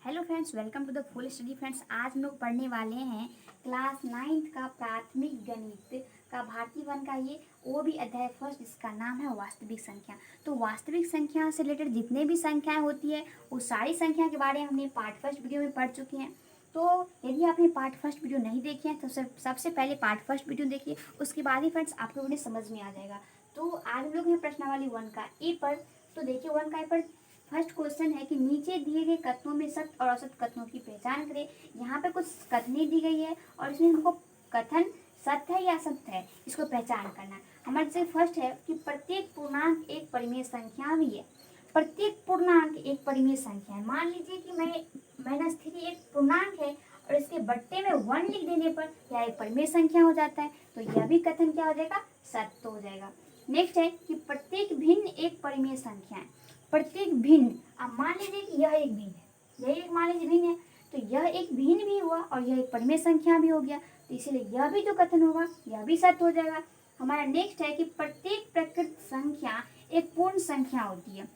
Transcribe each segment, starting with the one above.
Hello friends, welcome to the full study friends. आज हम लोग पढ़ने वाले हैं क्लास 9th का प्राथमिक गणित का भारतीय वन का ये वो भी अध्याय फर्स्ट, जिसका नाम है वास्तविक संख्या। तो वास्तविक संख्या से रिलेटेड जितने भी संख्याएं होती है वो सारी संख्या के बारे में हमने पार्ट फर्स्ट वीडियो में पढ़ चुके हैं। तो यदि आपने पार्ट फर्स्ट वीडियो नहीं देखे हैं तो सबसे पहले पार्ट फर्स्ट वीडियो देखिए, उसके बाद ही फ्रेंड्स आप लोगों ने समझ में आ जाएगा। तो आज हम लोग हैं प्रश्नावली 1 का ए पर। तो देखिए 1 का ए पर फर्स्ट क्वेश्चन है कि नीचे दिए गए कथनों में सत्य और असत्य कथनों की पहचान करें। यहाँ पे कुछ कथनी दी गई है और इसमें हमको कथन सत्य है या असत्य है इसको पहचान करना है। हमारे से फर्स्ट है कि प्रत्येक पूर्णांक एक परिमेय संख्या भी है। प्रत्येक पूर्णांक एक परिमेय संख्या है। मान लीजिए कि मैं -3 एक पूर्णांक है और इसके बट्टे में 1 लिख देने पर यह एक परिमेय संख्या हो जाता है, तो यह भी कथन क्या हो जाएगा, सत्य हो जाएगा। नेक्स्ट है कि प्रत्येक भिन्न एक परिमेय संख्या है। प्रत्येक भिन्न, अब मान लीजिए कि यह एक भिन्न है, यह एक मान लीजिए भिन्न है, तो यह एक भिन्न भी हुआ और यह एक परिमेय संख्या भी हो गया, तो इसीलिए यह भी जो कथन होगा यह भी सत्य हो जाएगा। हमारा नेक्स्ट है कि प्रत्येक प्रकृत संख्या एक पूर्ण संख्या होती है।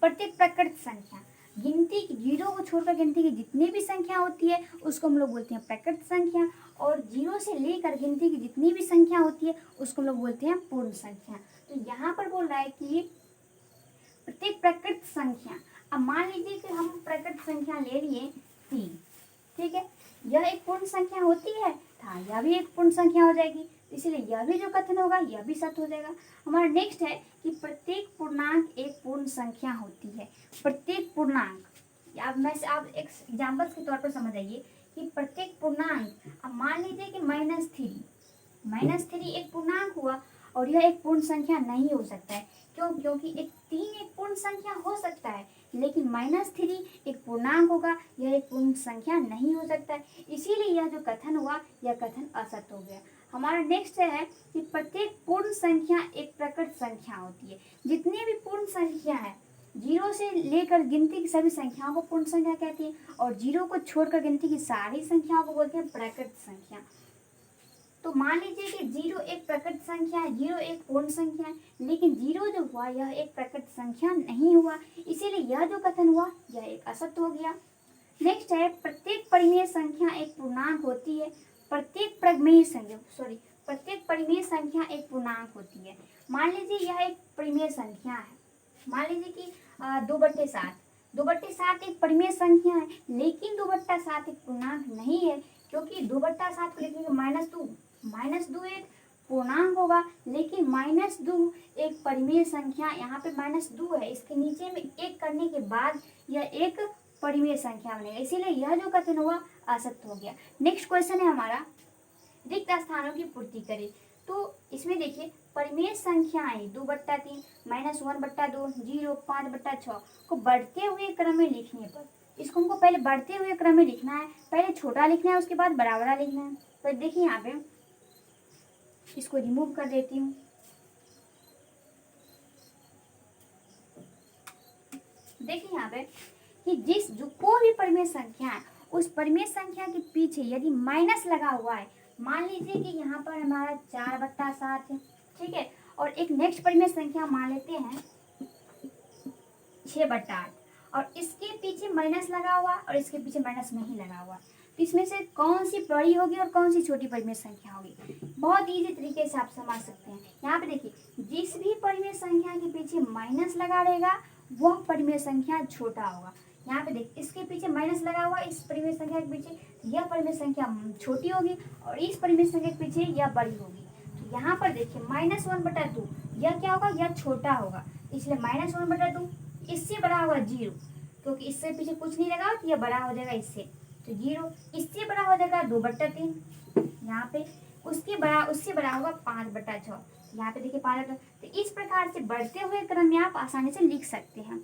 प्रत्येक प्रकृत संख्या, गिनती की जीरो को छोड़कर गिनती की जितनी भी संख्या होती है उसको हम लोग बोलते हैं प्रकृत संख्या, और जीरो से लेकर गिनती की जितनी भी संख्या होती है उसको हम लोग बोलते हैं पूर्ण संख्या। तो यहाँ पर बोल रहा है कि प्रत्येक प्रकृत संख्या, अब मान लीजिए कि हम प्रकृत संख्या ले लिए 3, ठीक है, यह एक पूर्ण संख्या होती है, था यह भी एक पूर्ण संख्या हो जाएगी, इसलिए यह भी जो कथन होगा यह भी सत्य हो जाएगा। हमारा नेक्स्ट है कि प्रत्येक पूर्णांक एक पूर्ण संख्या होती है। प्रत्येक पूर्णांक, अब मैं से आप एक एग्जाम्पल्स के तौर पर समझ आइए कि प्रत्येक पूर्णांक, अब मान लीजिए कि -3 एक पूर्णांक हुआ और यह एक पूर्ण संख्या नहीं हो सकता है। क्यों? क्योंकि 3 एक पूर्ण संख्या हो सकता है, लेकिन -3 एक पूर्णांक होगा, यह एक पूर्ण संख्या नहीं हो सकता है, इसीलिए यह जो कथन हुआ यह कथन असत्य हो गया। हमारा नेक्स्ट है कि प्रत्येक पूर्ण संख्या एक प्रकृत संख्या होती है। जितनी भी पूर्ण संख्या है, जीरो से लेकर गिनती की सभी संख्याओं को पूर्ण संख्या कहती है, और जीरो को छोड़कर गिनती की सारी संख्याओं को बोलते हैं प्रकृत संख्या। तो मान लीजिए कि 0 एक प्रकृत संख्या है, 0 एक पूर्ण संख्या है, लेकिन 0 जो हुआ यह एक प्रकृत संख्या नहीं हुआ, इसीलिए यह जो कथन हुआ यह एक असत्य हो गया। नेक्स्ट है प्रत्येक परिमेय संख्या एक पूर्णांक होती है। प्रत्येक परिमेय संख्या एक पूर्णांक होती है। मान लीजिए यह एक परिमेय संख्या है, मान लीजिए कि 2/7 एक परिमेय संख्या है, लेकिन 2/7 एक पूर्णांक नहीं है, क्योंकि 2/7 को लिखेंगे -2 एक पूर्णांक होगा, लेकिन -2 एक परिमेय संख्या, यहाँ पे -2 है, इसके नीचे में एक करने के बाद यह एक परिमेय संख्या बनेगा, इसीलिए यह जो कथन हुआ असत्य हो गया। नेक्स्ट क्वेश्चन है हमारा, रिक्त स्थानों की पूर्ति करें। तो इसमें देखिए परिमेय संख्याएं 2/3, -1/2, 0, 5/6 को बढ़ते हुए क्रम में लिखने पर, इसको हमको पहले बढ़ते हुए क्रम में लिखना है, पहले छोटा लिखना है उसके बाद बड़ा लिखना है। तो देखिए यहाँ पे इसको रिमूव कर देती हूँ। देखिए यहाँ पे कि जो कोई भी परिमेय संख्या है उस परिमेय संख्या के पीछे यदि माइनस लगा हुआ है, मान लीजिए कि यहाँ पर हमारा 4/7 है, ठीक है, और एक नेक्स्ट परिमेय संख्या मान लेते हैं 6/8, और इसके पीछे माइनस लगा हुआ और इसके पीछे माइनस नहीं लगा हुआ, तो इसमें से कौन सी बड़ी होगी और कौन सी छोटी परिमेय संख्या होगी? बहुत इजी तरीके से आप समझ सकते हैं। यहाँ पे देखिए जिस भी परिमेय संख्या के पीछे माइनस लगा रहेगा वह परिमेय संख्या छोटा होगा। यहाँ पे देखिए इसके पीछे माइनस लगा हुआ, इस परिमेय संख्या के पीछे यह परिमेय संख्या छोटी होगी और इस परिमेय संख्या के पीछे यह बड़ी होगी। तो यहाँ पर देखिए -1/2 यह क्या होगा, यह छोटा होगा, इसलिए -1/2, इससे बड़ा होगा 0, क्योंकि इससे पीछे कुछ नहीं लगा तो यह बड़ा हो जाएगा इससे, तो 0, इससे बड़ा हो जाएगा 2/3, यहाँ पे उससे बड़ा होगा 5/6, यहाँ पे देखिए 5/6। तो इस प्रकार से बढ़ते हुए क्रम में आप आसानी से लिख सकते हैं।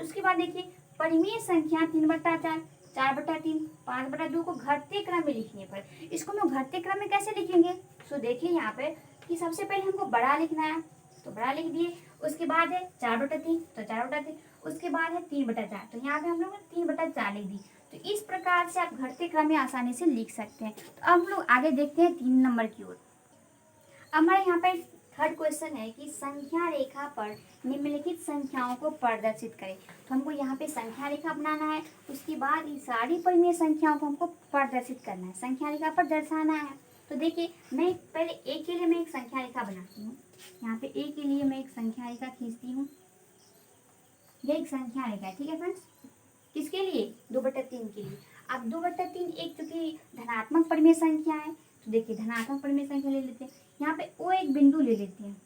उसके बाद देखिए परिमेय संख्या 3/4, 4/3, 5/2 को घटते क्रम में लिखने पर, इसको हम घटते क्रम में कैसे लिखेंगे? तो देखिए यहाँ पे कि सबसे पहले हमको बड़ा लिखना है, तो बड़ा लिख दिए, उसके बाद है 4/3, तो 4/3, उसके बाद है 3/4, तो यहाँ पे हम लोग 3/4 लिख दी। तो इस प्रकार से आप घटते क्रम में आसानी से लिख सकते हैं। तो अब हम लोग आगे देखते हैं 3 नंबर की ओर। हमारे यहाँ पे थर्ड क्वेश्चन है कि संख्या रेखा पर निम्नलिखित संख्याओं को प्रदर्शित करें। तो हमको यहाँ पे संख्या रेखा बनाना है, उसके बाद ये सारी परिमेय संख्याओं को हमको प्रदर्शित करना है, संख्या रेखा पर दर्शाना है। तो देखिए मैं पहले ए के लिए मैं एक संख्या रेखा बनाती हूँ। यहाँ पे ए के लिए मैं एक संख्या रेखा खींचती हूँ। ये एक संख्या रेखा है, ठीक है फ्रेंड्स। किसके लिए? 2/3 के लिए। अब 2/3 एक चूंकि धनात्मक परिमेय संख्या है, तो देखिए धनात्मक परिमेय संख्या ले लेते हैं। यहाँ पे ओ एक बिंदु ले लेते हैं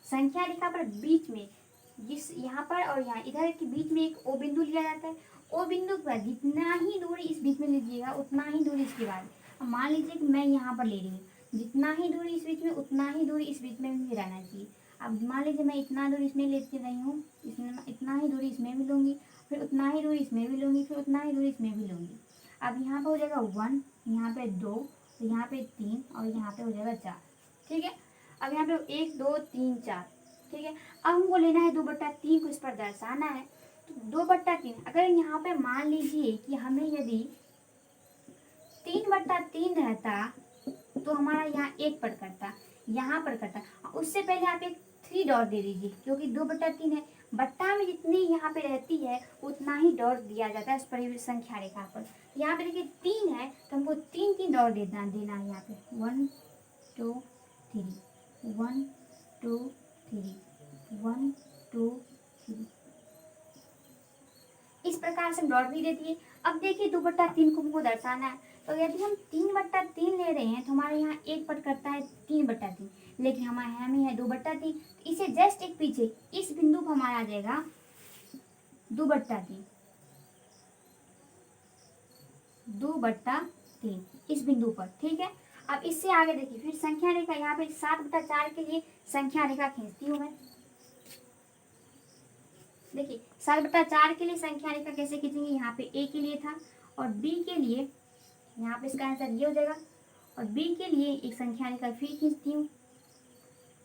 संख्या रेखा पर बीच में, जिस यहाँ पर और यहाँ इधर के बीच में एक ओ बिंदु लिया जाता है। ओ बिंदु पर जितना ही दूरी इस बीच में लीजिएगा उतना ही दूरी इसके बाद। अब मान लीजिए कि मैं यहाँ पर ले रही हूँ, जितना ही दूरी इस बीच में उतना ही दूरी इस बीच में भी रहना चाहिए। अब मान लीजिए मैं इतना दूरी इसमें लेती रही हूँ, इसमें इतना ही दूरी इसमें भी लूँगी, फिर उतना ही दूरी इसमें भी लूँगी, फिर उतना ही दूरी इसमें भी लूँगी। अब यहाँ पे हो जाएगा 1, यहाँ पे 2, यहाँ पे 3 और यहाँ पे हो जाएगा 4, ठीक है। अब यहाँ पे 1 2 3 4, ठीक है। अब हमको लेना है 2/3 को इस पर दर्शाना है। तो 2/3 अगर यहाँ पे मान लीजिए कि हमें यदि 3/3 रहता तो हमारा यहाँ 1 पर करता, यहाँ पर करता। उससे पहले आप एक 3 डॉट दे दीजिए, क्योंकि 2/3 है, बट्टा में जितनी यहाँ पे रहती है उतना ही डॉट दिया जाता है इस परिमेय संख्या रेखा पर। यहाँ पे देखिए 3 है तो हमको 3 डॉट देना है यहाँ पे। 1 2 3, 1 2 3, 1 2 3, इस प्रकार से हम डॉट भी दे दिए। अब देखिए 2/3 को हमको दर्शाना है, तो यदि हम 3/3 ले रहे हैं तो हमारे यहाँ 1 पर करता है 3/3, लेकिन हमें है 2/3। इसे जस्ट एक पीछे इस बिंदु पर हमारा आ जाएगा 2/3, 2/3 इस बिंदु पर, ठीक है। अब इससे आगे देखिए फिर संख्या रेखा, यहाँ पे 7/4 के लिए संख्या रेखा खींचती हूँ मैं। देखिए 7/4 के लिए संख्या रेखा कैसे खींचेंगे, यहाँ पे ए के लिए था और बी के लिए, यहाँ पे इसका आंसर ये हो जाएगा। और बी के लिए एक संख्या रेखा फिर खींचती हूँ।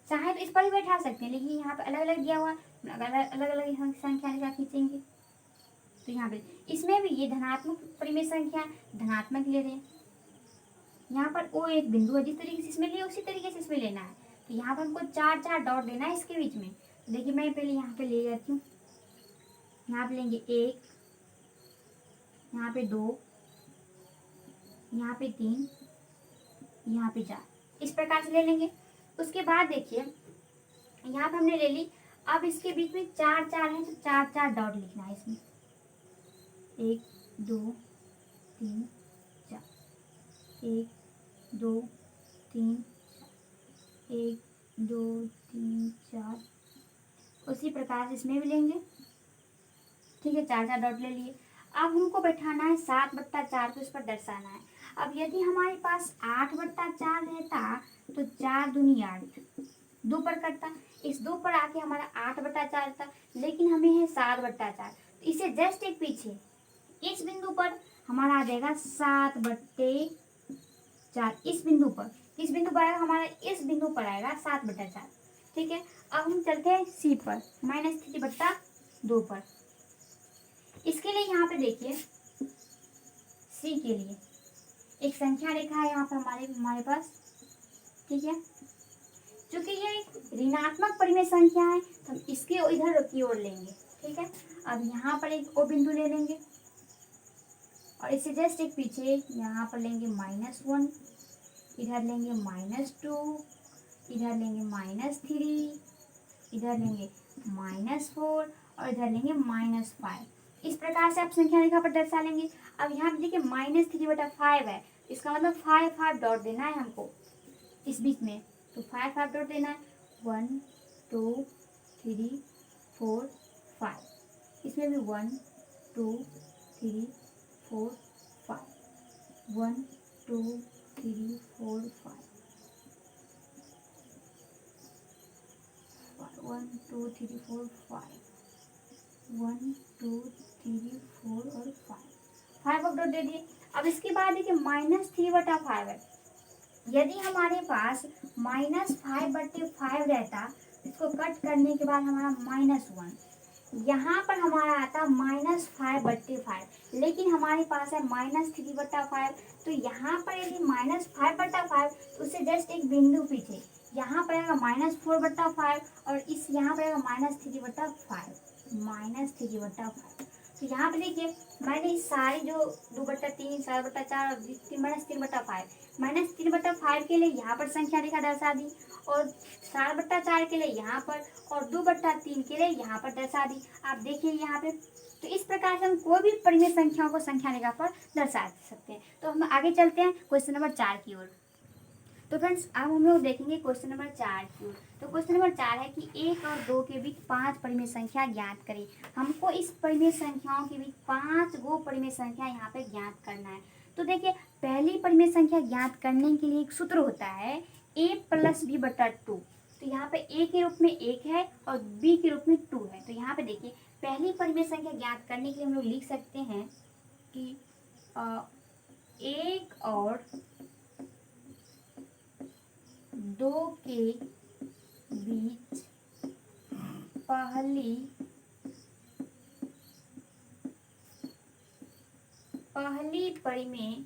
चाहे तो इस पर ही बैठा सकते हैं, लेकिन यहाँ पे अलग अलग दिया हुआ, अलग अलग संख्या रेखा खींचेंगे। तो यहाँ पे इसमें भी ये धनात्मक परिमेय संख्या धनात्मक ले रहे हैं। यहाँ पर ओ एक बिंदु है, जिस तरीके से इसमें लिए उसी तरीके से इसमें लेना है। तो यहाँ पर हमको 4 डॉट देना है इसके बीच में। तो देखिए मैं पहले यहाँ पे ले जाती हूँ, यहाँ पे लेंगे 1, यहाँ पे 2, यहाँ पे 3, यहाँ पे 4, इस प्रकार से ले लेंगे। उसके बाद देखिए यहाँ पे हमने ले ली। अब इसके बीच में 4 है तो 4 डॉट लिखना है इसमें। 1 2 3 4, 1 2 3 4, 1 2 3 4, उसी प्रकार से इसमें भी लेंगे, ठीक है। 4 डॉट ले लिए। अब हमको बैठाना है 7/4 को इस पर दर्शाना है। अब यदि हमारे पास 8/4 रहता तो 4 दूनी 8, 2 पर करता, इस 2 पर आके हमारा 8/4 था, लेकिन हमें है 7/4। तो इसे जस्ट एक पीछे इस बिंदु पर हमारा आ जाएगा 7/4, इस बिंदु पर, इस बिंदु पर आएगा हमारा, इस बिंदु पर आएगा 7/4, ठीक है। अब हम चलते हैं सी पर, -3/2 पर। इसके लिए यहाँ पे देखिए सी के लिए एक संख्या रेखा है यहाँ पर हमारे पास, ठीक है। क्योंकि ये एक ऋणात्मक परिमेय संख्या है तो हम इसके इधर की ओर लेंगे, ठीक है। अब यहाँ पर एक ओ बिंदु ले लेंगे और इससे जस्ट एक पीछे यहाँ पर लेंगे -1, इधर लेंगे -2, इधर लेंगे -3, इधर लेंगे -4 और इधर लेंगे -5। इस प्रकार से आप संख्या रेखा पर दर्शा लेंगे। अब यहाँ पे देखिए -3/5 है, इसका मतलब 5 डॉट देना है हमको इस बीच में। तो 5 डॉट देना है, 1 2 3 4 5, इसमें भी 1 2 3 4 5, 1 2 3 4 5, 1 2 3 4 5, 1 2 3 4 और 5 डॉट दे दिए। अब इसके बाद देखिए -3/5 है। यदि हमारे पास -5/5 रहता, इसको कट करने के बाद हमारा -1, यहाँ पर हमारा आता -5/5, लेकिन हमारे पास है -3/5। तो यहाँ पर यदि -5/5 तो उससे जस्ट एक बिंदु पीछे यहाँ पर आएगा -4/5 और इस यहाँ पर आएगा -3/5, -3/5। तो यहाँ पे देखिए मैंने इस सारी जो 2/3, 4/4, -3/5, -3/5 के लिए यहाँ पर संख्या रेखा दर्शा दी और 4/4 के लिए यहाँ पर और 2/3 के लिए यहाँ पर दर्शा दी। आप देखिए यहाँ पे। तो इस प्रकार से हम कोई भी परिमेय संख्याओं को संख्या रेखा पर दर्शा सकते हैं। तो हम आगे चलते हैं क्वेश्चन नंबर 4 की ओर। तो फ्रेंड्स अब हम लोग देखेंगे क्वेश्चन नंबर 4 की ओर। तो क्वेश्चन नंबर 4 है कि 1 और 2 के बीच 5 परिमेय संख्या ज्ञात करें। हमको इस परिमेय संख्याओं के बीच 5 गो परिमेय संख्या यहाँ पे ज्ञात करना है। तो देखिए पहली परिमेय संख्या ज्ञात करने के लिए एक सूत्र होता है a + b/2। तो यहाँ पे a के रूप में 1 है और b के रूप में 2 है। तो यहाँ पे देखिए पहली परिमेय संख्या ज्ञात करने के लिए हम लोग लिख सकते हैं कि 1 और 2 के बीच पहली परिमेय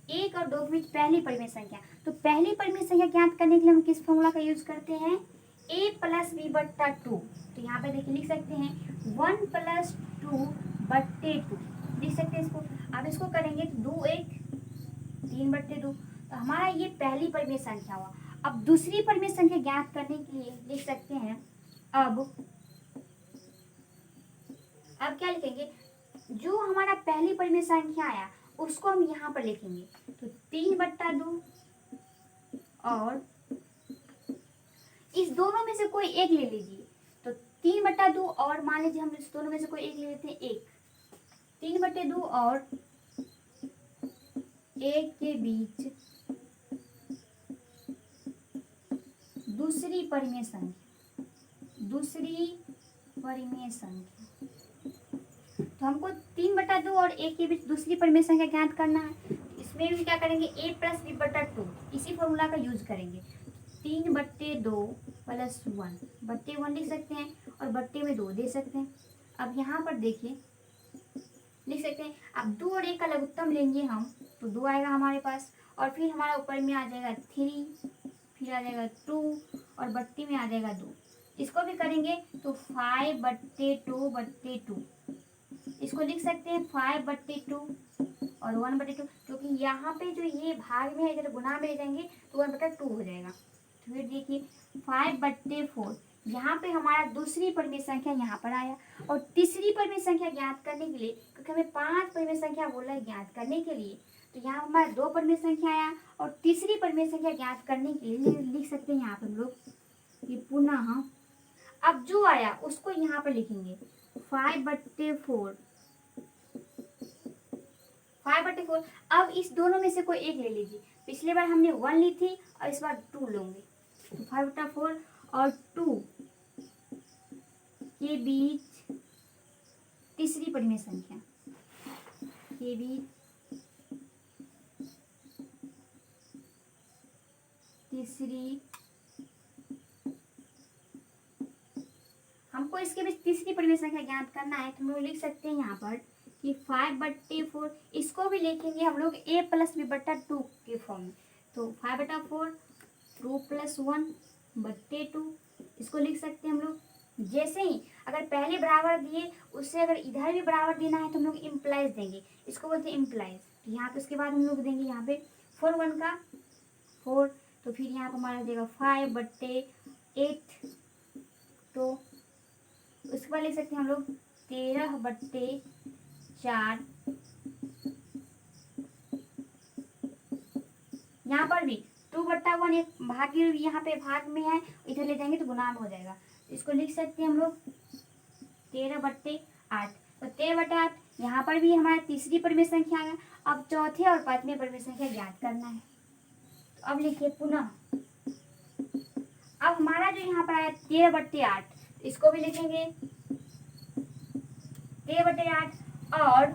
1 और 2 के बीच पहली परिमेय संख्या। तो पहली परिमेय संख्या ज्ञात करने के लिए हम किस फॉर्मूला का यूज करते हैं? a + b/2। तो यहाँ पे देखिए लिख सकते हैं 1 + 2/2 लिख सकते हैं इसको। अब इसको करेंगे तो 2 1 3/2। तो हमारा ये पहली परिमेय संख्या हुआ। अब दूसरी परिमेय संख्या ज्ञात करने के लिए लिख सकते हैं अब क्या लिखेंगे? जो हमारा पहली परिमेय संख्या आया उसको हम यहाँ पर लिखेंगे। तो 3/2 और इस दोनों में से कोई एक ले लीजिए। तो 3/2 और मान लीजिए हम इस दोनों में से कोई एक ले लेते हैं। 3/2 और 1 के बीच दूसरी परिमेय संख्या। तो हमको 3/2 और 1 के बीच दूसरी परिमेय संख्या ज्ञात करना है। इसमें भी क्या करेंगे? a + b/2 इसी फॉर्मूला का यूज करेंगे। 3/2 + 1/1 लिख सकते हैं और बट्टे में 2 दे सकते हैं। अब यहाँ पर देखिए लिख सकते हैं अब 2 और 1 का लघुत्तम लेंगे हम तो 2 आएगा हमारे पास और फिर हमारा ऊपर में आ जाएगा 3, फिर आ जाएगा 2 और बट्टी में आ जाएगा 2। इसको भी करेंगे तो 5/2/2 इसको लिख सकते हैं 5/2 और 1/2 क्योंकि यहाँ पे जो ये भाग में है इधर गुना में ले जाएंगे तो 1/2 हो जाएगा। तो फिर देखिए 5/4 यहाँ पे हमारा दूसरी परिमेय संख्या यहाँ पर आया। और तीसरी परिमेय संख्या ज्ञात करने के लिए क्योंकि हमें 5 परिमेय संख्या बोला है ज्ञात करने के लिए, तो यहाँ हमारा 2 परिमेय संख्या आया और तीसरी परिमेय संख्या ज्ञात करने के लिए लिख सकते हैं यहाँ पर हम लोग कि पुनः अब जो आया उसको यहाँ पर लिखेंगे 5/4। अब इस दोनों में से कोई एक ले लीजिए। पिछली बार हमने 1 ली थी और इस बार 2 लेंगे। तो 5/4 और 2 के बीच तीसरी परिमेय संख्या के बीच तीसरी हमको इसके बीच तीसरी परिमेय संख्या ज्ञात करना है। तो हम लोग लिख सकते हैं यहाँ पर कि 5/4 इसको भी लिखेंगे हम लोग a + b/2 के फॉर्म में। तो 5/4 2 + 1/2 इसको लिख सकते हैं हम लोग। जैसे ही अगर पहले बराबर दिए उससे अगर इधर भी बराबर देना है तो हम लोग इम्प्लाइज देंगे, इसको बोलते हैं इम्प्लाइज। तो यहाँ पे उसके बाद हम लोग देंगे यहाँ पे 4 1 का 4, तो फिर यहाँ पर हमारा देगा 5/8। तो उसके बाद लिख सकते हैं हम लोग 13/4। यहाँ पर भी 2/1 एक भाग यहाँ पे भाग में है, इधर ले जाएंगे तो गुना में हो जाएगा। इसको लिख सकते हैं हम लोग 13/8। तो 13/8 यहाँ पर भी हमारा तीसरी परिमेय संख्या आ गया। अब चौथे और पांचवें परिमेय संख्या ज्ञात करना है। तो अब लिखिए पुनः अब हमारा जो यहाँ पर आया 13/8 इसको भी लिखेंगे 13/8 और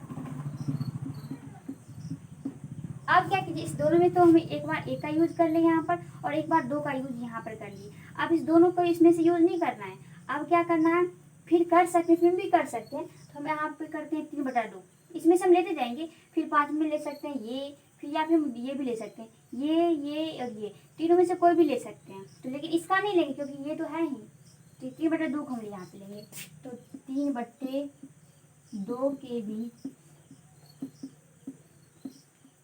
अब क्या कीजिए इस दोनों में तो हमें एक बार 1 का यूज कर ले यहाँ पर और एक बार 2 का यूज यहाँ पर कर लिए। अब इस दोनों को इसमें से यूज नहीं करना है। अब क्या करना है फिर कर सकते हैं, फिर भी कर सकते हैं। तो हम यहाँ पे करते हैं 3/2 इसमें से हम लेते जाएंगे, फिर 5 में ले सकते हैं ये, फिर यहाँ पे हम ये भी ले सकते हैं, ये और ये तीनों में से कोई भी ले सकते हैं। तो लेकिन इसका नहीं लेंगे क्योंकि ये तो है ही, तो 3/2 हम यहाँ पे लेंगे। तो 3/2 के बीच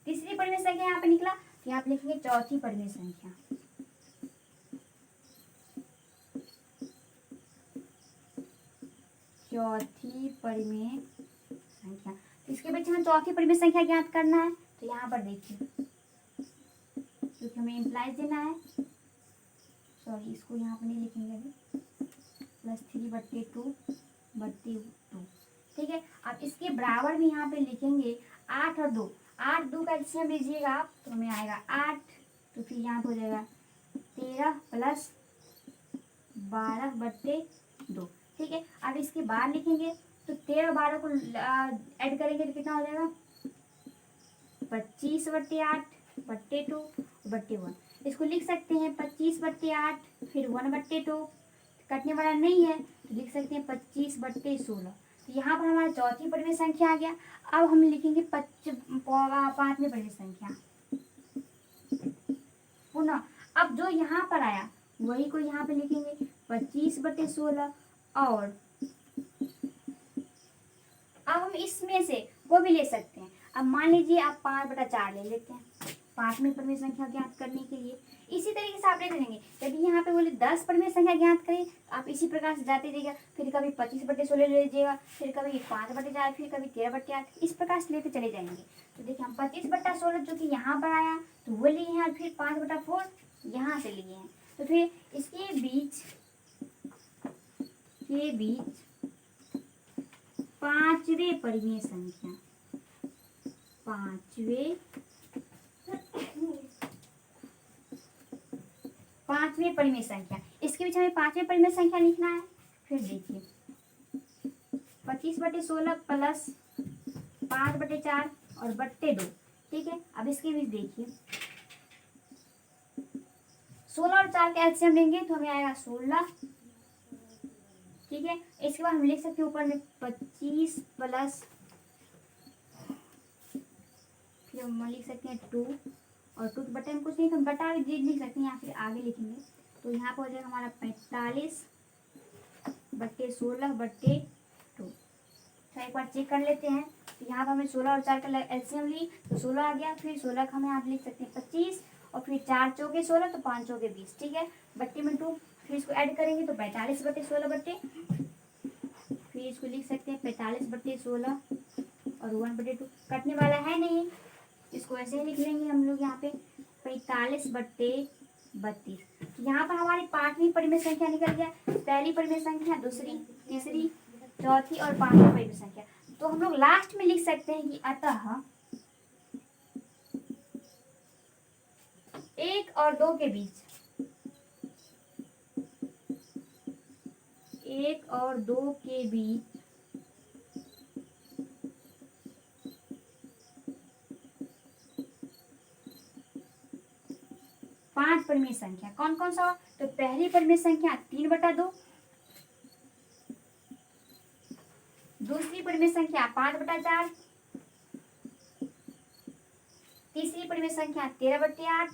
तीसरी परिमेय संख्या यहाँ पे निकला, तो यहाँ पे लिखेंगे चौथी परिमेय संख्या। चौथी परिमेय संख्या, तो इसके बीच हमें चौथी परिमेय संख्या ज्ञात करना है। तो यहाँ पर देखिए, क्योंकि हमें इम्प्लाइज देना है, सॉरी इसको यहाँ पर नहीं लिखेंगे अभी, +3/2/2, ठीक है। अब इसके बराबर भी यहाँ पे लिखेंगे 8 और 2, 8 2 का एलसीएम लीजिएगा आप, तो हमें आएगा 8, तो फिर यहाँ पे हो जाएगा 13 + 12/2, ठीक है। अब इसके बाद लिखेंगे तो 13 और 12 को ऐड करेंगे तो कितना हो जाएगा 25/8/2/1। इसको लिख सकते हैं 25/8 फिर 1/2, कटने वाला नहीं है तो लिख सकते हैं 25/16। तो यहाँ पर हमारा चौथी परिमेय संख्या आ गया। अब हम लिखेंगे पांचवी परिमेय संख्या पुनः। अब जो यहाँ पर आया वही को यहाँ पे लिखेंगे 25/16। और अब हम इसमें से वो भी ले सकते हैं। अब मान लीजिए आप 5/4 ले लेते हैं पांचवी परिमेय संख्या ज्ञात करने के लिए। इसी तरीके से आप ले लेंगे। यदि यहाँ पे बोले 10 परिमेय संख्या ज्ञात करें, आप इसी प्रकार से जाते रहिएगा। फिर कभी 25/16 ले लीजिएगा, फिर कभी 5/4, फिर कभी 13/8, इस प्रकार से लेते चले जाएंगे। तो देखिए हम 25/16 जो कि यहाँ पर आया तो वो लिए हैं, और फिर 5/4 यहाँ से लिए हैं। तो फिर इसके बीच पांचवें परिमेय संख्या, पांचवें परिमेय संख्या, इसके बीच हमें पांचवें परिमेय संख्या लिखना है। फिर देखिए 25/16 प्लस 5/4 और /2, ठीक है। अब इसके बीच देखिए 16 और 4 का एलसीएम लेंगे तो हमें आएगा 16, ठीक है। इसके बाद हम लिख सकते हैं ऊपर में 25 प्लस, फिर हम लिख सकते हैं 2, और 2 के बटे हम कुछ नहीं तो बटा भी लिख सकते हैं, या फिर आगे लिखेंगे तो यहाँ पर हो जाएगा हमारा 45/16/2। तो एक बार चेक कर लेते हैं। तो यहाँ पर हमें 16 और 4 का एलसीएम ली तो 16 आ गया। फिर 16 का हम यहाँ लिख सकते हैं 25, और फिर 4 चौके 16 तो 5 चौके 20, ठीक है। बट्टे में 2, फिर इसको ऐड करेंगे तो 45/16 फिर इसको लिख सकते हैं 45/16 और 1/2, कटने वाला है नहीं, इसको ऐसे ही लिख लेंगे हम लोग यहाँ पे 45/32। यहाँ पर हमारी पांचवी परिमेय संख्या निकल गया। पहली परिमेय संख्या, दूसरी, तीसरी, चौथी और पांचवी परिमेय संख्या। तो हम लोग लास्ट में लिख सकते हैं कि अतः 1 और 2 के बीच, 1 और 2 के बीच पांच परिमेय संख्या कौन कौन सा? तो पहली परिमेय संख्या 3/2, दूसरी परिमेय संख्या 5/4, तीसरी परिमेय संख्या 13/8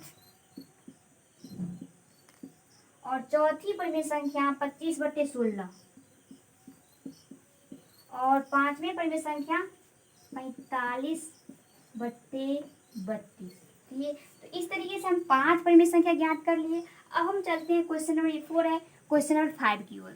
और चौथी परिमेय संख्या 25/16 और पांचवी परिमेय संख्या 45/32। तो इस तरीके से हम 5 परिमेय संख्या ज्ञात कर लिए। अब हम चलते हैं क्वेश्चन नंबर 4 है, क्वेश्चन नंबर 5 की ओर।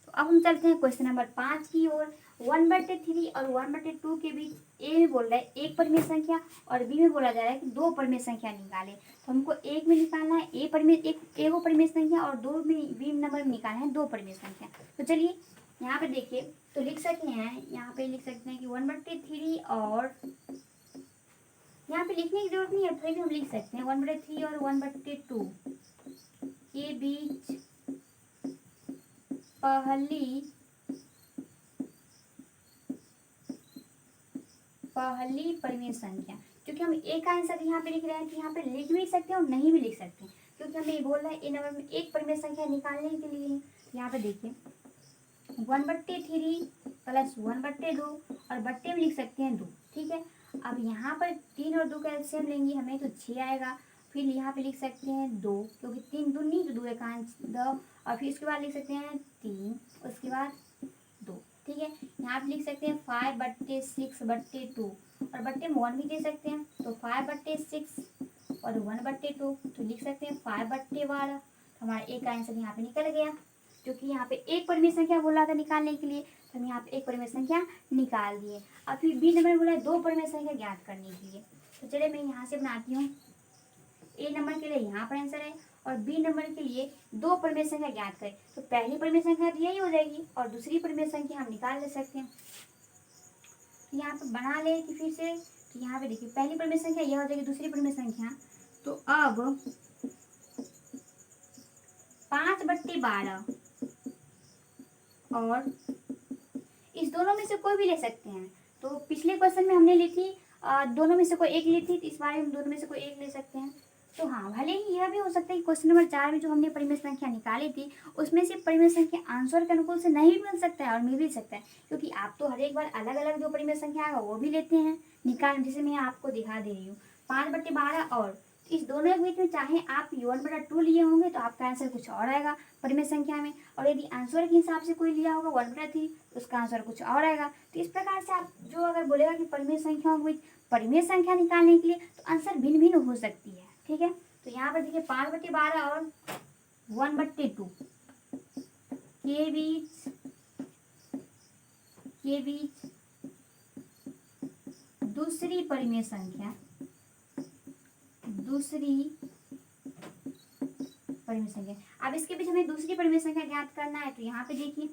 तो अब हम चलते हैं क्वेश्चन नंबर 5 की ओर। 1/3 और 1/2 के बीच ए में बोल रहा है 1 परिमेय संख्या और बी में बोला जा रहा है कि 2 परिमेय संख्या निकाले। तो हमको एक में निकालना है ए परिमेय संख्या और 2 में बी नंबर में निकालना है 2 परिमेय संख्या। तो चलिए यहाँ पे देखिए, तो लिख सकते हैं, यहाँ पे लिख सकते हैं कि 1/3 और यहाँ पे लिखने की जरूरत नहीं है, फिर भी हम लिख सकते हैं 1/3 और 1/2 के बीच पहली परिमेय संख्या। क्योंकि हम एक आंसर यहाँ पे लिख रहे हैं तो यहाँ पे लिख भी सकते हैं और नहीं भी लिख सकते हैं, क्योंकि हमें ये बोल रहा है ए नंबर में एक परिमेय संख्या निकालने के लिए। यहाँ पे देखिए 1/3 प्लस 1/2 और बट्टे में लिख सकते हैं 2, ठीक है। अब यहाँ पर 3 और 2 का एलसीएम लेंगे हमें तो 6 आएगा। फिर यहाँ पे लिख सकते हैं 2, क्योंकि 3 दूनी तो 2 एकांश 2, और फिर उसके बाद लिख सकते हैं 3, उसके बाद 2। ठीक है, यहाँ पे लिख सकते हैं 5/6/2, और बट्टे में 1 भी दे सकते हैं, तो 5/6 और 1/2, तो लिख सकते हैं 5/12। हमारा एक आंसर यहाँ पे निकल गया, क्योंकि यहाँ पे एक परिमेय संख्या बोला था निकालने के लिए, तो हम यहाँ पे एक परिमेय संख्या निकाल दिए। अब फिर बी नंबर बोला है 2 परिमेय संख्या ज्ञात करने के लिए, तो चलिए मैं यहाँ से बनाती हूँ। ए नंबर के लिए यहाँ पर आंसर है, और बी नंबर के लिए 2 परिमेय संख्या ज्ञात करें, तो पहली परिमेय संख्या तो यही हो जाएगी, और दूसरी परिमेय संख्या हम निकाल ले सकते हैं। तो यहाँ पे बना ले कि फिर से, तो यहाँ पे देखिए पहली परिमेय संख्या यह हो जाएगी, दूसरी परिमेय संख्या, तो अब 5/12 और इस दोनों में से कोई भी ले सकते हैं। तो पिछले क्वेश्चन में हमने ली थी दोनों में से कोई एक ली थी, तो इस बार हम दोनों में से कोई एक ले सकते हैं। तो हाँ, भले ही यह भी हो सकता है कि क्वेश्चन नंबर 4 में जो हमने परिमेय संख्या निकाली थी उसमें से परिमेय संख्या आंसर के अनुकूल से नहीं भी मिल सकता है और मिल भी सकता है, क्योंकि आप तो हर एक बार अलग अलग जो परिमेय संख्या आएगा वो भी लेते हैं निकाल, जैसे मैं आपको दिखा दे रही हूँ 5/12, और इस दोनों के बीच में चाहे आप U1/2 लिए होंगे तो आपका आंसर कुछ और आएगा परिमेय संख्या में, और यदि आंसर के हिसाब से कोई लिया होगा 1/3 तो उसका आंसर कुछ और आएगा। तो इस प्रकार से आप जो अगर बोलेगा कि परिमेय संख्याओं के बीच परिमेय संख्या निकालने के लिए तो आंसर भिन्न भिन्न हो सकती है। ठीक है, तो यहाँ पर देखिए 5/12 और 1/2 के बीच दूसरी परिमेय संख्या अब इसके बीच हमें दूसरी परिमेय संख्या ज्ञात करना है, तो यहाँ पे देखिए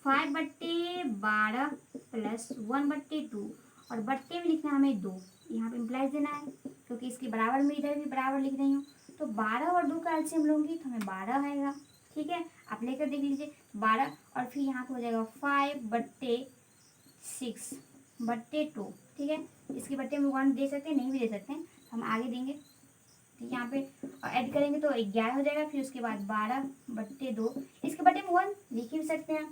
5/12 प्लस 1/2, और बट्टे में लिखना है हमें 2, यहाँ पे इम्प्लाइज देना है, क्योंकि इसके बराबर में इधर भी बराबर लिख रही हूँ, तो 12 और 2 का एलसीएम लूँगी तो हमें 12 आएगा। ठीक है, आप लेकर देख लीजिए 12, और फिर यहाँ पे हो जाएगा 5/6/2। ठीक है, इसके बट्टे में 1 दे सकते हैं, नहीं भी दे सकते हैं, हम आगे देंगे। तो यहाँ पे ऐड करेंगे तो 11 हो जाएगा, फिर उसके बाद 12/2, इसके बट्टे में 1 लिख ही सकते हैं।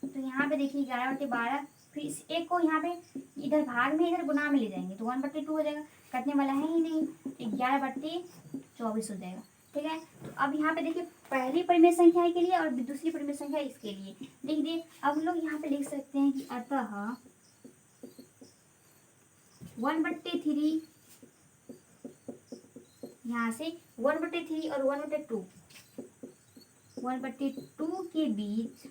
तो यहाँ पे देखिए 11/12, फिर इस एक को यहाँ पे इधर भाग में इधर गुना में ले जाएंगे तो 1/2 हो जाएगा, कटने वाला है ही नहीं, 11/24 हो जाएगा। ठीक है, तो अब यहाँ पे देखिए पहली परिमेय संख्या के लिए और दूसरी परिमेय संख्या इसके लिए लिख दिए। अब लोग यहाँ पे लिख सकते हैं कि अतः 1/3, यहाँ से 1/3 और 1/2 के बीच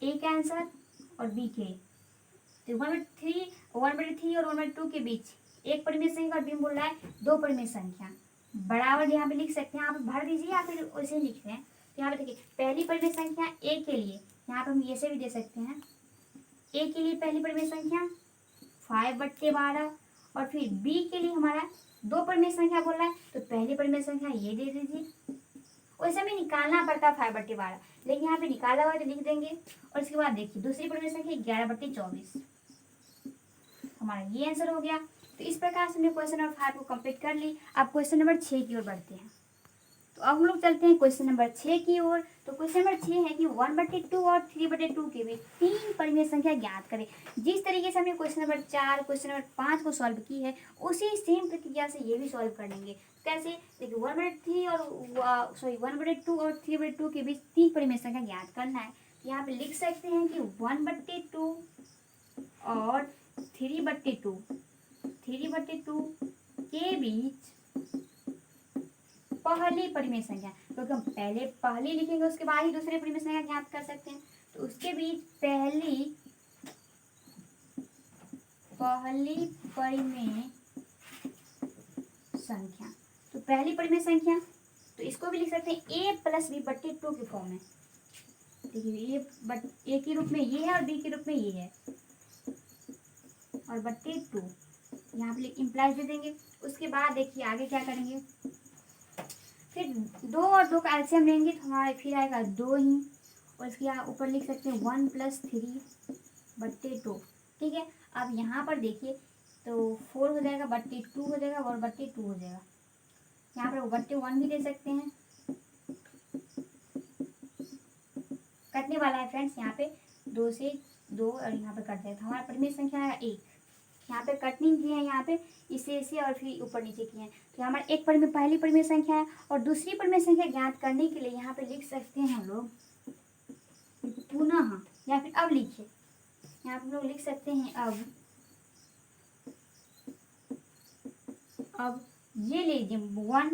ए का आंसर और बी के, तो 1/3 और 1/2 के बीच एक परिमेय संख्या और बी बोल रहा है 2 परिमेय संख्या बराबर, यहाँ पे लिख सकते हैं, आप भर दीजिए या फिर वैसे ही लिखते हैं। तो यहाँ पे देखिए पहली परिमेय संख्या ए के लिए यहाँ पे हम ऐसे भी दे सकते हैं, ए के लिए पहली परिमेय संख्या 5/12, और फिर बी के लिए हमारा 2 परिमेय संख्या बोल रहा है तो पहली परिमेय संख्या ये दे दीजिए। वैसे हमें निकालना पड़ता है 5/12, लेकिन यहाँ पे निकाला हुआ तो लिख देंगे, और इसके बाद देखिए दूसरी परिमेय संख्या 11/24, हमारा ये आंसर हो गया। तो इस प्रकार से हमने क्वेश्चन नंबर 5 को कंप्लीट कर ली। अब क्वेश्चन नंबर 6 की ओर बढ़ते हैं। तो अब हम लोग चलते हैं क्वेश्चन नंबर 6 की ओर। तो क्वेश्चन नंबर 6 है कि 1/2 और 3/2 के बीच 3 परिमेय संख्या ज्ञात करें। जिस तरीके से हमने क्वेश्चन नंबर 4 क्वेश्चन नंबर 5 को सॉल्व की है उसी सेम प्रक्रिया से ये भी सॉल्व कर लेंगे। कैसे, देखिए 1/2 और 3/2 के बीच 3 परिमेय संख्या ज्ञात करना है। यहाँ पे लिख सकते हैं कि 1/2 और 3/2 के बीच पहली परिमेय संख्या, क्योंकि हम पहले पहली लिखेंगे उसके बाद ही दूसरे परिमेय संख्या ज्ञात कर सकते हैं, तो उसके बीच पहली परिमेय संख्या, तो पहली परिमेय संख्या तो इसको भी लिख सकते हैं a + b/2 के फॉर्म में। देखिए ए के रूप में ये है और बी के रूप में ये है, और /2 यहाँ पे इम्प्लाइज दे देंगे। उसके बाद देखिए आगे क्या करेंगे, फिर 2 और 2 का एलसीएम लेंगे तो हमारा फिर आएगा 2 ही, और इसके यहाँ ऊपर लिख सकते हैं 1 + 3/2। ठीक है, अब यहाँ पर देखिए तो 4 हो जाएगा, /2 हो जाएगा और /2 हो जाएगा। यहाँ पर 1 भी दे सकते हैं, कटने वाला है फ्रेंड्स, यहाँ पे 2 से 2 और यहाँ पे कट जाएगा। हमारा परिमेय संख्या आएगा 1। यहाँ पे कटिंग की है, यहाँ पे इसे और फिर ऊपर नीचे किए हैं। तो हमारा एक परिमेय पहली परिमेय संख्या है। और दूसरी परिमेय संख्या ज्ञात करने के लिए यहाँ पे लिख सकते हैं हम लोग पुनः, या फिर अब लिखिए, यहाँ पे हम लोग लिख सकते हैं अब ये लीजिए 1,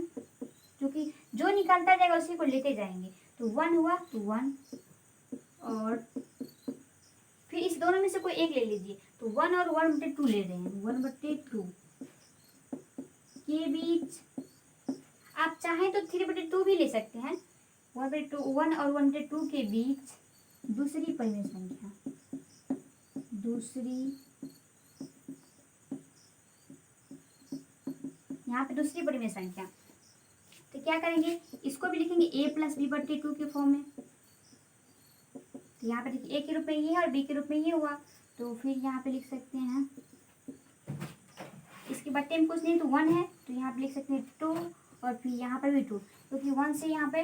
क्योंकि जो निकलता जाएगा उसी को लेते जाएंगे। तो 1 हुआ तो 1, और फिर इस दोनों में से कोई एक ले लीजिए। तो 1 और 1/2 ले रहे हैं। 1/2 के बीच आप चाहें तो 3/2 भी ले सकते हैं। 1/2 1 और 1/2 के बीच दूसरी परिमेय संख्या, यहाँ पे दूसरी परिमेय संख्या। तो क्या करेंगे, इसको भी लिखेंगे a + b/2 के फॉर्म में। तो यहाँ पे देखिए a के रूप में ये है और b के रूप में ये हुआ। तो फिर यहाँ पे लिख सकते हैं, इसके बट्टे में कुछ नहीं तो 1 है, तो यहाँ पे लिख सकते हैं 2, और फिर यहाँ पर भी 2, क्योंकि 1 से यहाँ पे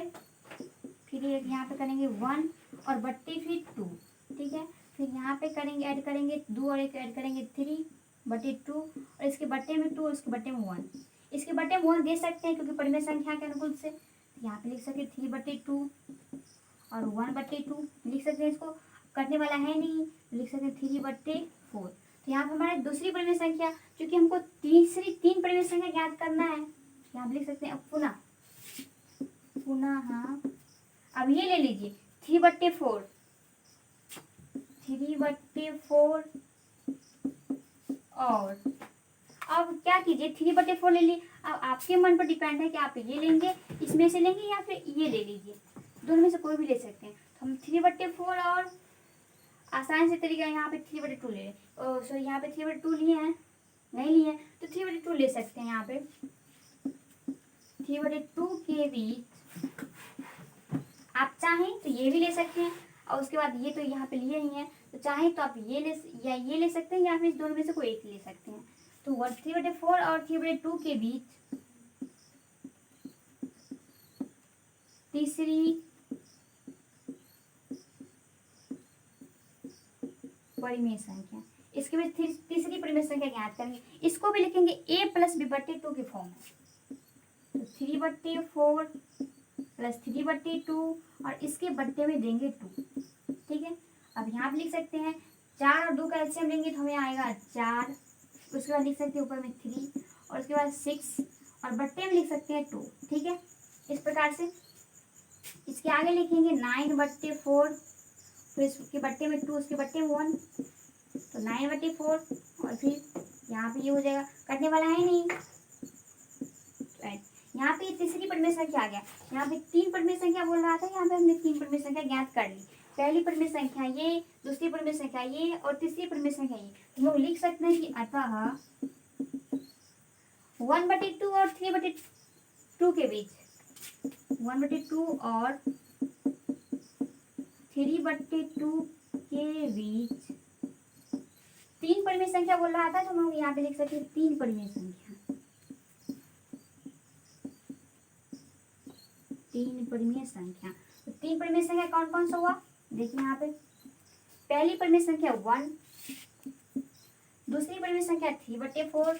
फिर यहाँ पे करेंगे 1 और बट्टे फिर 2, ठीक है। फिर यहाँ पे करेंगे, ऐड करेंगे 2 और 1 ऐड करेंगे 3/2, और इसके बट्टे में 2 और इसके बट्टे में 1। इसके बट्टे में 1 दे सकते हैं क्योंकि परिमेय संख्या के अनुकूल से। यहाँ पे लिख सकते हैं 3/2 और 1/2 लिख सकते हैं। इसको करने वाला है नहीं, लिख सकते हैं 3/4। तो यहाँ पे हमारे दूसरी परिमेय संख्या, क्योंकि हमको तीन परिमेय संख्या ज्ञात करना है, यहाँ पे लिख सकते हैं अब पुनः हाँ। अब ये ले लीजिए 3/4 और अब क्या कीजिए 3/4 ले लीजिए। अब आपके मन पर डिपेंड है कि आप ये लेंगे, इसमें से लेंगे, या फिर ये ले लीजिए। दोनों में से कोई भी ले सकते हैं। तो हम 3/4 और आसान से तरीका यहाँ पे 3/2 ले लें। सो यहाँ पे 3/2 लिए हैं, नहीं लिए हैं तो 3/2 ले सकते हैं। यहाँ पे 3/2 के बीच आप चाहें तो ये भी ले सकते हैं, और उसके बाद ये तो यहाँ पे लिए ही हैं, तो चाहें तो आप ये ले सकते हैं, या फिर इस दोनों में से कोई एक ले सकते हैं। तो 3/4 और 3/2 के बीच तीसरी परिमेय संख्या, इसके बीच तीसरी परिमेय संख्या ज्ञात करेंगे। इसको भी लिखेंगे a + b/2 के फॉर्म में। तो 3/4 + 3/2 और इसके बट्टे में देंगे 2, ठीक है। अब यहाँ पे लिख सकते हैं 4 और 2 का एलसीएम लेंगे तो हमें आएगा 4, उसके बाद लिख सकते हैं ऊपर में 3 और उसके बाद 6 और बट्टे में लिख सकते हैं 2, ठीक है। इस प्रकार से इसके आगे लिखेंगे 9/4, फिर इसके बट्टे में 2, उसके बट्टे में 1, तो 9/4 और फिर यहाँ पे ये हो जाएगा, कटने वाला है नहीं। यहाँ पे तीसरी परिमेय संख्या आ गया। यहाँ पे 3 परिमेय संख्या बोल रहा था, यहाँ पे हमने 3 परिमेय संख्या ज्ञात कर ली। पहली परिमेय संख्या ये, दूसरी परिमेय संख्या ये और तीसरी परिमेय संख्या ये। हम लोग लिख सकते हैं कि अतः 1/2 और 3/2 के बीच 1/2 और 3/2 के बीच 3 परिमेय संख्या बोल रहा था, तो हम लोग यहाँ पे लिख सकते हैं 3 परिमेय संख्या। 3 परिमेय संख्या, तो 3 परिमेय संख्या कौन कौन सा हुआ देखिए यहाँ पे। पहली परिमेय संख्या 1, दूसरी परिमेय संख्या 3/4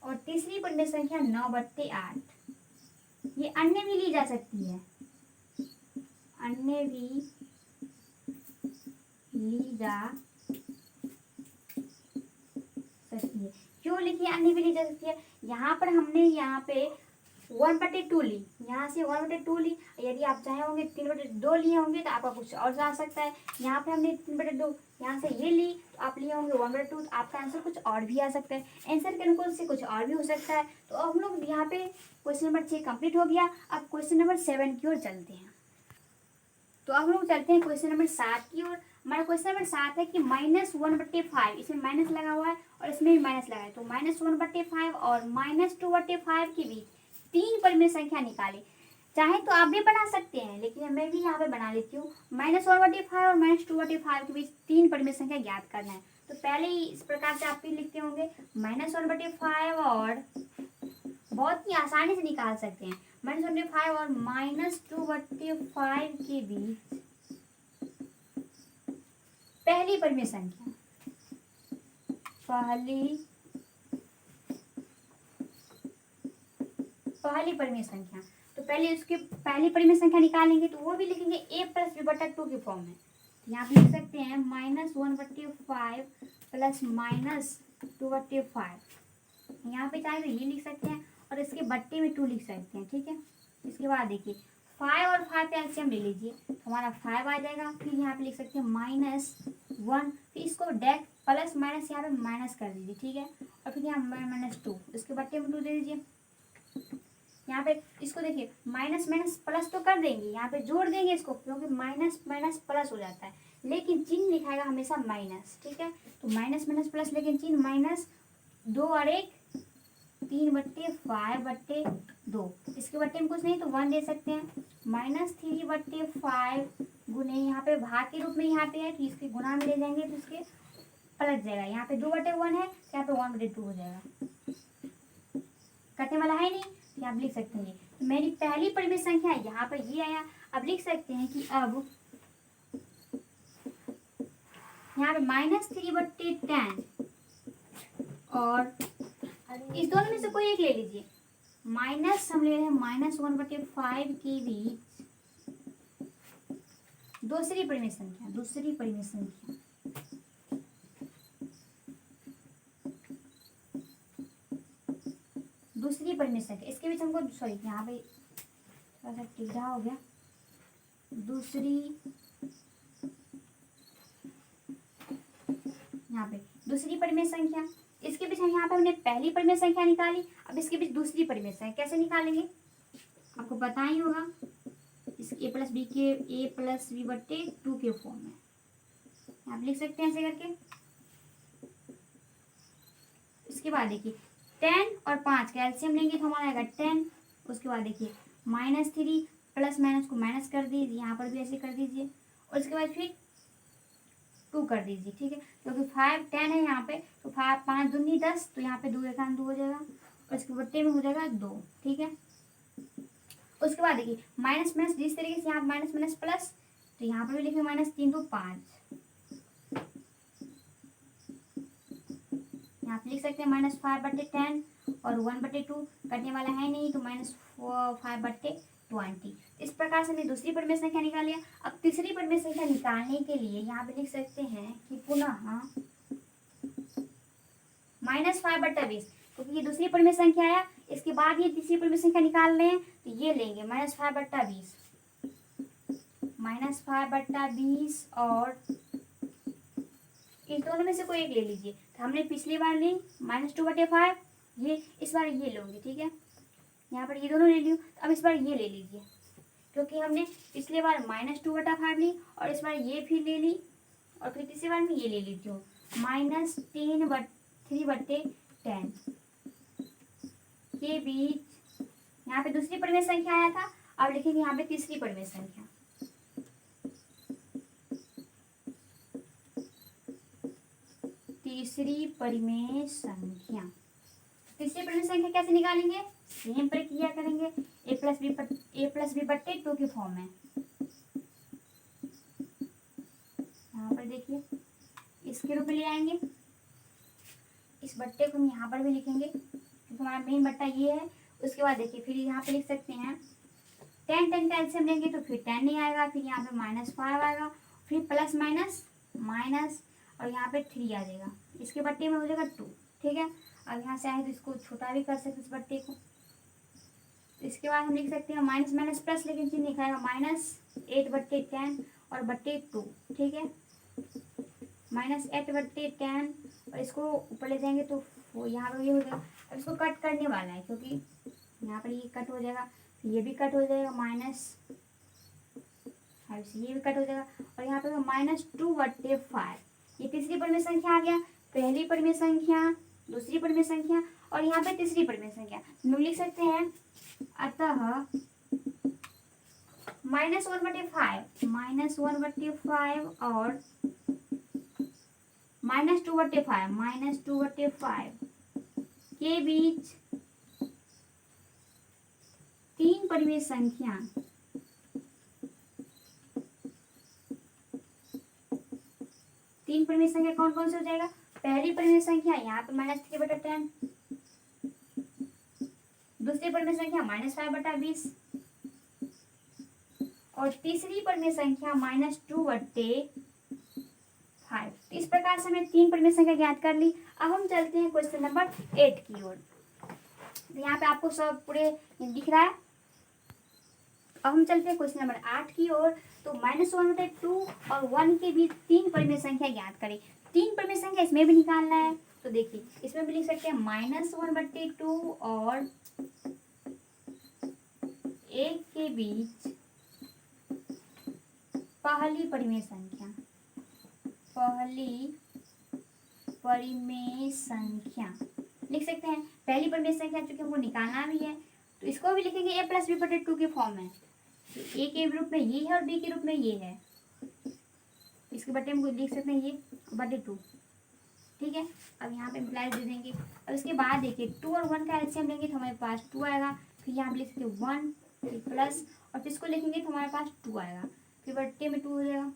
और तीसरी परिमेय संख्या 9/8। ये अन्य भी ली जा सकती है, अन्य भी ली जा सकती है। क्यों लिखी है अन्य भी ली जा सकती है? यहाँ पर हमने यहाँ पे 1/2 ली, यहाँ से 1/2 ली। यदि आप चाहे होंगे 3/2 लिए होंगे तो आपका कुछ और जा सकता है। यहाँ पे हमने 3/2 यहाँ से ये ली, तो आप लिए होंगे 1/2, तो आपका आंसर कुछ और भी आ सकता है। आंसर के अनुकूल से कुछ और भी हो सकता है। तो अब हम लोग यहाँ पे क्वेश्चन नंबर 6 कंप्लीट हो गया। अब क्वेश्चन नंबर 7 की ओर चलते हैं। तो अब हम लोग चलते हैं क्वेश्चन नंबर 7 की ओर। हमारा क्वेश्चन नंबर 7 है कि -1/5, इसमें माइनस लगा हुआ है और इसमें भी माइनस लगा है, तो -1/5 और -2/5 के बीच 3 परिमेय संख्या निकाले। चाहे तो आप भी बना सकते हैं, लेकिन मैं भी यहाँ पे बना लेती हूँ। -1/5 और -2/5 के बीच 3 परिमेय संख्या ज्ञात करना है। तो पहले ही इस प्रकार से आप भी लिखते होंगे -1/5 और बहुत ही आसानी से निकाल सकते हैं। -1/5 और -2/5 के बीच पहली परिमेय संख्या, पहली परिमेय संख्या। तो पहले उसकी पहली परिमेय संख्या निकालेंगे तो वो भी लिखेंगे a प्लस बी बटा 2 के फॉर्म में। यहाँ पे लिख सकते हैं -1/5 प्लस -2/5। यहाँ पे चाहे तो ये लिख सकते हैं और इसके बट्टे में 2 लिख सकते हैं, ठीक है। इसके बाद देखिए 5 और 5 पे एलसीएम ले लीजिए, हमारा 5 आ जाएगा। फिर यहाँ पे लिख सकते हैं -1, फिर इसको डेक प्लस माइनस यहाँ पे माइनस कर दीजिए, ठीक है। और फिर यहाँ -2, इसके बट्टे में 2 दे दीजिए। यहाँ पे इसको देखिए माइनस माइनस प्लस तो कर देंगे, यहाँ पे जोड़ देंगे इसको, क्योंकि माइनस माइनस प्लस हो जाता है, लेकिन चिन्ह लिखाएगा हमेशा माइनस, ठीक है। तो माइनस माइनस प्लस, लेकिन चिन्ह माइनस। 2 और 1 3/5/2। इसके बट्टे में कुछ नहीं तो 1 दे सकते हैं। -3/5 गुने यहाँ पे भाग के रूप में यहाँ पे है, तो इसके गुना में ले जाएंगे तो इसके पलट जाएगा। यहाँ पे 2/1 है तो यहाँ पे 1/2 हो जाएगा, कटने वाला है नहीं। तो आप लिख सकते हैं तो मेरी पहली परिमेय संख्या यहाँ पर ये आया। अब लिख सकते हैं कि अब यहाँ पे -3/10 और इस दोनों में से कोई एक ले लीजिए। माइनस हम ले रहे हैं -1/5 के बीच दूसरी परिमेय संख्या, दूसरी परिमेय संख्या। दूसरी परिमेय संख्या, इसके बीच हमको सॉरी यहाँ पे थोड़ा सा टेढ़ा हो गया। दूसरी यहाँ पे दूसरी परिमेय संख्या, इसके बीच हम यहाँ पे हमने पहली परिमेय संख्या निकाली। अब इसके बीच दूसरी परिमेय संख्या कैसे निकालेंगे आपको पता ही होगा। इस a प्लस बी बट्टे 2 के फॉर्म में आप लिख सकते हैं ऐसे करके। इसके बाद देखिए 10 और 5 का एलसीएम लेंगे तो हमारा आएगा 10। उसके बाद देखिए -3 प्लस माइनस को माइनस कर दीजिए, यहाँ पर भी ऐसे कर दीजिए, और इसके बाद फिर 2 कर दीजिए, ठीक है। क्योंकि 5 10 है यहाँ पे, तो 5 दूनी 10, तो यहाँ पे 2 1 2 हो जाएगा, और इसके बट्टे में हो जाएगा 2, ठीक है। उसके बाद देखिए माइनस माइनस जिस तरीके से यहाँ माइनस माइनस प्लस, तो यहाँ पर भी लिखेंगे -3 तो 5। यहाँ पे लिख सकते हैं -5/10 और 1/2, कटने वाला है नहीं तो -5/20। इस प्रकार से हमने दूसरी परिमेय संख्या निकाल लिया। अब तीसरी परिमेय संख्या निकालने के लिए यहाँ पे लिख सकते हैं कि पुनः -5/20, क्योंकि ये दूसरी परिमेय संख्या आया, इसके बाद ये तीसरी परिमेय संख्या निकाल रहे हैं तो ये लेंगे -5/20, -5/20 और इस दोनों में से कोई एक ले लीजिए। तो हमने पिछली बार ली -2/5, ये इस बार ये लोगे, ठीक है। यहाँ पर ये दोनों ले लियो, तो अब इस बार ये ले लीजिए, क्योंकि हमने पिछली बार -2/5 ली और इस बार ये फिर ले ली, और फिर तीसरी बार में ये ले लीजिए -3/10 के बीच। यहाँ पे दूसरी परिमेय संख्या आया था, अब लिखेंगे यहाँ पे तीसरी परिमेय संख्या। तीसरी परिमेय संख्या, तीसरी परिमेय संख्या कैसे निकालेंगे, सेम प्रक्रिया करेंगे, a प्लस बी बट्टे 2 के फॉर्म में। यहाँ पर देखिए इसके रूप में ले आएंगे, इस बट्टे को हम यहाँ पर भी लिखेंगे क्योंकि हमारा मेन बट्टा ये है। उसके बाद देखिए फिर यहाँ पे लिख सकते हैं 10 10 का एलसीएम लेंगे तो फिर 10 नहीं आएगा, फिर यहाँ पे -5 आएगा, फिर प्लस माइनस माइनस, और यहाँ पे 3 आ जाएगा, इसके बट्टे में हो जाएगा 2, ठीक है। अब यहाँ से आए तो इसको छोटा भी कर सकते इस बट्टे को। इसके बाद हम लिख सकते हैं माइनस माइनस प्लस, लेकिन चिन्ह लिखाएगा -8/10 और बट्टे 2, ठीक है। -8/10 और इसको ऊपर ले जाएंगे तो यहाँ पर ये हो जाएगा। अब इसको कट करने वाला है, क्योंकि यहाँ पर ये कट हो जाएगा, ये भी कट हो जाएगा, ये भी कट हो जाएगा, और यहाँ पे -2/5। ये तीसरी परिमेय संख्या आ गया, पहली परिमेय संख्या, दूसरी परिमेय संख्या और यहाँ पे तीसरी परिमेय संख्या। हम लिख सकते हैं अतः -1/5 और -2/5 के बीच तीन परिमेय संख्या तीन परिमेय संख्या कौन कौन से हो जाएगा? पहली परिमेय संख्या यहाँ पे -3/10, दूसरी परिमेय संख्या -5/20 और तीसरी परिमेय संख्या -2/5। इस प्रकार से हमने तीन परिमेय संख्या ज्ञात कर ली। अब हम चलते हैं क्वेश्चन नंबर 8 की ओर। यहाँ पे आपको सब पूरे दिख रहा है। अब हम चलते हैं क्वेश्चन नंबर 8 की ओर। तो -1/2 और 1 के बीच तीन परिमेय संख्या ज्ञात करें। तीन परिमेय संख्या इसमें भी निकालना है, तो देखिए इसमें भी लिख सकते हैं -1/2 और 1 के बीच पहली परिमेय संख्या, पहली परिमेय संख्या लिख सकते हैं। पहली परिमेय संख्या चूंकि हमको निकालना भी है तो इसको भी लिखेंगे a + b/2 के फॉर्म में। तो a के रूप में ये है और b के रूप में ये है, इसके बटे में लिख सकते हैं ये /2, ठीक है। अब यहाँ पे इम्प्लाइज दे देंगे। अब इसके बाद देखिए 2 और 1 का एलसीएम लेंगे तो हमारे पास 2 आएगा। फिर यहाँ पे लिख सकते हैं 1 फिर प्लस और फिर इसको लिखेंगे तो हमारे पास 2 आएगा, फिर बट्टे में 2 हो जाएगा।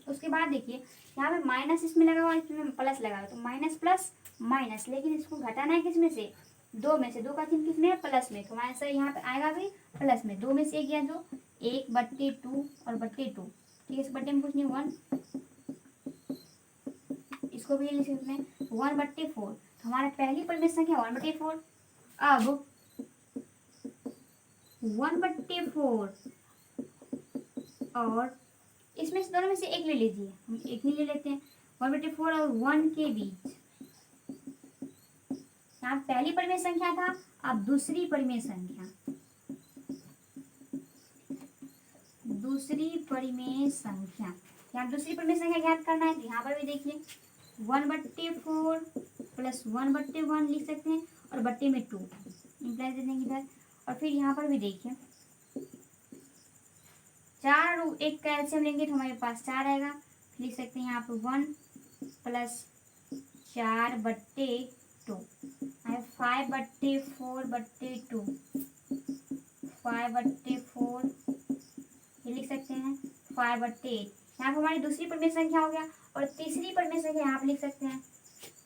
उसके बाद देखिए यहाँ पे माइनस इसमें लगा हुआ, इसमें प्लस लगा हुआ, तो माइनस प्लस माइनस, लेकिन इसको घटाना है किस में से? 2 में से। 2 का चिन्ह किस में है? प्लस में। तो हमारा आंसर यहाँ पे आएगा भी प्लस में। 2 में से 1 गया 2, 1/2 और /2, ठीक है। इस बट्टे में कुछ नहीं 1, इसको भी लिख सकते हैं 1/4। तो हमारा पहली परिमेय संख्या 1/4। अब 1/4 और इसमें से दोनों में से एक ले लीजिए, हम एक ही ले लेते हैं। 1/4 और 1 के बीच यहाँ पहली परिमेय संख्या था, अब दूसरी परिमेय संख्या, दूसरी परिमेय संख्या, यहाँ दूसरी परिमेय संख्या ज्ञात करना है। तो यहाँ पर भी देखिए 1/4 प्लस 1/1 लिख सकते हैं और बट्टे में 2 इम्प्लाइज दे देंगे इधर। और फिर यहाँ पर भी देखिए 4 और 1 का एलसीएम लेंगे तो हमारे पास 4 आएगा। लिख सकते हैं यहाँ पर 1 प्लस 4/2 5/4/2, 5/4 ये लिख सकते हैं 5/8। यहाँ पर हमारी दूसरी परिमेय संख्या हो गया। और तीसरी परिमेय संख्या यहाँ पे लिख सकते हैं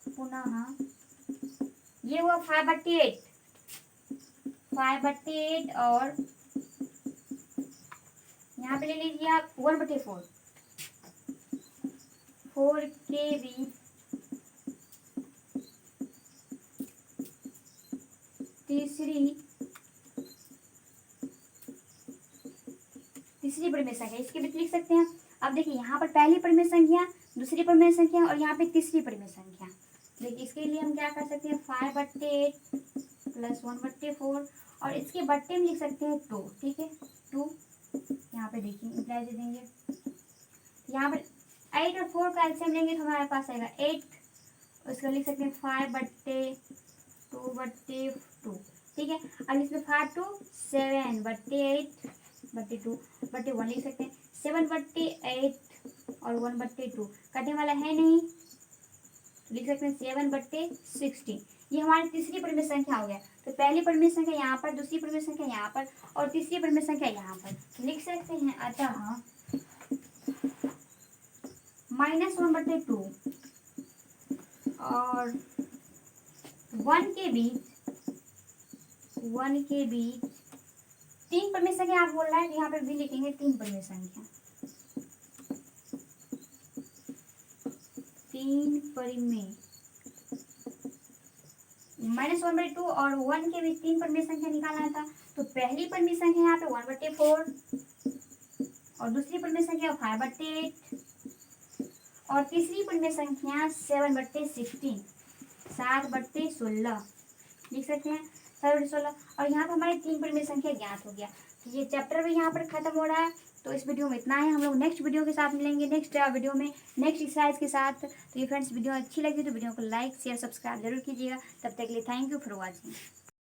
पुनः, ये हुआ 5/8, 5/8 और यहाँ पे ले लीजिए आप 1/4, 4 के बीच तीसरी परिमेय संख्या, इसके बीच लिख सकते हैं। अब देखिए यहाँ पर पहली परिमेय संख्या, दूसरी परिमेय संख्या और यहाँ पे तीसरी परिमेय संख्या। देखिए इसके लिए हम क्या कर सकते हैं 5/8 प्लस 1/4 और इसके बट्टे में लिख सकते हैं 2, ठीक है 2। यहाँ पे देखिए इम्प्लाई दे देंगे। यहाँ पर 8 और 4 का एलसीएम लेंगे तो हमारे पास आएगा 8, उसको लिख सकते हैं 5/2/2, ठीक है। अब इसमें 5 2 7/8/2/1 लिख सकते हैं 7/8 और 1/2 कटने वाला है नहीं, तो लिख सकते हैं 7/16। ये हमारी तीसरी परिमेय संख्या हो गया। तो पहली परिमेय संख्या यहाँ पर, दूसरी परिमेय संख्या यहाँ पर और तीसरी परिमेय संख्या यहाँ पर। तो लिख सकते हैं अतः -1/2 और 1 के बीच तीन परिमेय संख्या आप बोल रहा है, यहाँ पर भी लिखेंगे तीन परिमेय संख्या, तीन परिमेय -1/2 और 1 के बीच तीन परिमेय संख्या निकालना था। तो पहली परिमेय संख्या यहाँ पे 1/4 और दूसरी परिमेय संख्या 5/8 और तीसरी परिमेय संख्या 7/16, 7/16 लिख सकते हैं 7/16। और यहाँ पर हमारी तीन परिमेय संख्या ज्ञात हो गया। तो ये चैप्टर भी यहाँ पर खत्म हो रहा है। तो इस वीडियो में इतना है, हम लोग नेक्स्ट वीडियो के साथ मिलेंगे, नेक्स्ट वीडियो में नेक्स्ट एक्सरसाइज के साथ। तो ये फ्रेंड्स वीडियो अच्छी लगी तो वीडियो को लाइक शेयर सब्सक्राइब जरूर कीजिएगा। तब तक के लिए थैंक यू फॉर वॉचिंग।